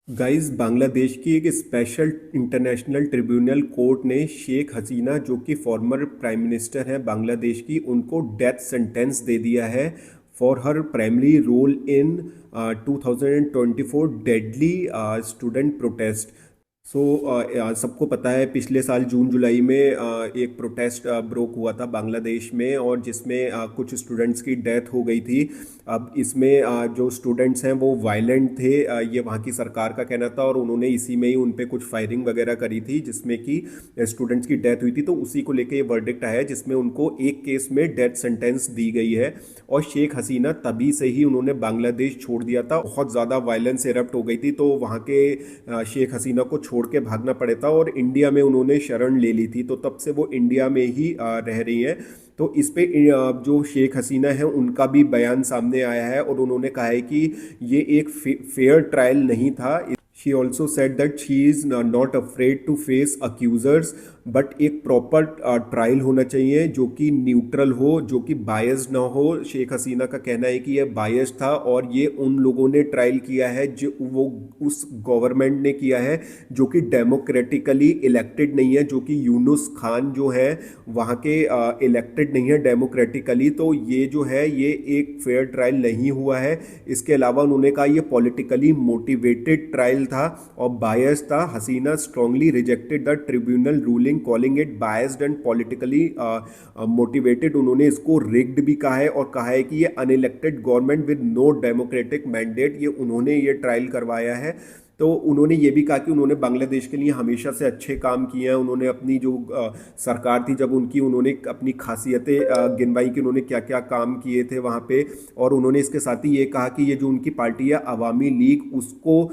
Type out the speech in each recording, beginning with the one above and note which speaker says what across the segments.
Speaker 1: Guys, Bangladesh की एक special international tribunal court ने शेख हसीना जो कि फॉर्मर प्राइम मिनिस्टर हैं बांग्लादेश की, उनको डेथ सेंटेंस दे दिया है for her primary role in 2024 deadly student protest. सबको पता है पिछले साल जून जुलाई में एक प्रोटेस्ट ब्रोक हुआ था बांग्लादेश में, और जिसमें कुछ स्टूडेंट्स की डेथ हो गई थी। अब इसमें जो स्टूडेंट्स हैं वो वायलेंट थे, ये वहाँ की सरकार का कहना था, और उन्होंने इसी में ही उन पे कुछ फायरिंग वगैरह करी थी जिसमें कि स्टूडेंट्स की डेथ हुई थी। तो उसी को लेके ये वर्डिक्ट आया है जिसमें उनको एक केस में डेथ सेंटेंस दी गई है। और शेख हसीना तभी से ही उन्होंने बांग्लादेश छोड़ दिया था। बहुत ज़्यादा वायलेंस एरप्ट हो गई थी, तो वहाँ के शेख हसीना को छोड़ के भागना पड़ा था और इंडिया में उन्होंने शरण ले ली थी। तो तब से वो इंडिया में ही रह रही हैं। तो इस पे जो शेख हसीना है उनका भी बयान सामने आया है, और उन्होंने कहा है कि ये एक फेयर ट्रायल नहीं था। She also said that she is not afraid to face accusers, but एक प्रॉपर ट्रायल होना चाहिए जो कि न्यूट्रल हो, जो कि बायस्ड ना हो। शेख हसीना का कहना है कि यह बायस्ड था, और ये उन लोगों ने ट्रायल किया है जो वो उस गवर्नमेंट ने किया है जो कि डेमोक्रेटिकली इलेक्टेड नहीं है, जो कि यूनुस खान जो है वहाँ के इलेक्टेड नहीं है डेमोक्रेटिकली। तो ये जो है ये एक फेयर ट्रायल नहीं हुआ है। इसके अलावा उन्होंने कहा ये पॉलिटिकली मोटिवेटेड ट्रायल था और बायस था। Hasina strongly rejected the tribunal ruling, calling it biased and politically motivated. उन्होंने इसको रिग्ड भी कहा है, और कहा है कि ये unelected government with no democratic mandate, ये उन्होंने ये ट्रायल करवाया है। तो उन्होंने ये भी कहा कि उन्होंने बांग्लादेश के लिए हमेशा से अच्छे काम किए हैं। उन्होंने अपनी जो सरकार थी जब उनकी, उन्होंने अपनी खासियतें गिनवाई कि उन्होंने क्या क्या काम किए थे वहाँ पे। और उन्होंने इसके साथ ही ये कहा कि ये जो उनकी पार्टी है अवामी लीग, उसको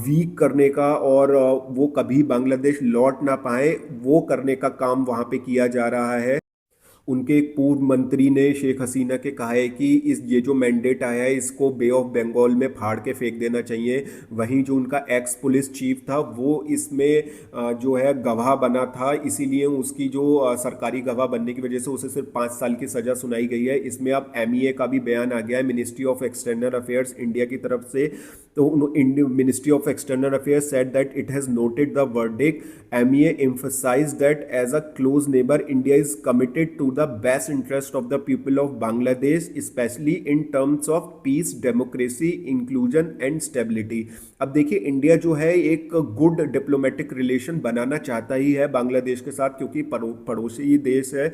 Speaker 1: वीक करने का और वो कभी बांग्लादेश लौट ना पाए वो करने का काम वहाँ पे किया जा रहा है। उनके एक पूर्व मंत्री ने शेख हसीना के कहा है कि इस ये जो मैंडेट आया है इसको बे ऑफ बंगाल में फाड़ के फेंक देना चाहिए। वहीं जो उनका एक्स पुलिस चीफ था वो इसमें जो है गवाह बना था, इसीलिए उसकी जो सरकारी गवाह बनने की वजह से उसे सिर्फ 5 साल की सज़ा सुनाई गई है। इसमें अब एमईए का भी बयान आ गया है ministry of external affairs India की तरफ से। तो ministry of external affairs said that it has noted the verdict. MEA emphasized that as a close neighbor, India is committed to the best interest of the people of Bangladesh, especially in terms of peace, democracy, inclusion and stability। अब देखिए, India जो है एक good diplomatic relation बनाना चाहता ही है बांग्लादेश के साथ, क्योंकि पड़ोसी देश है।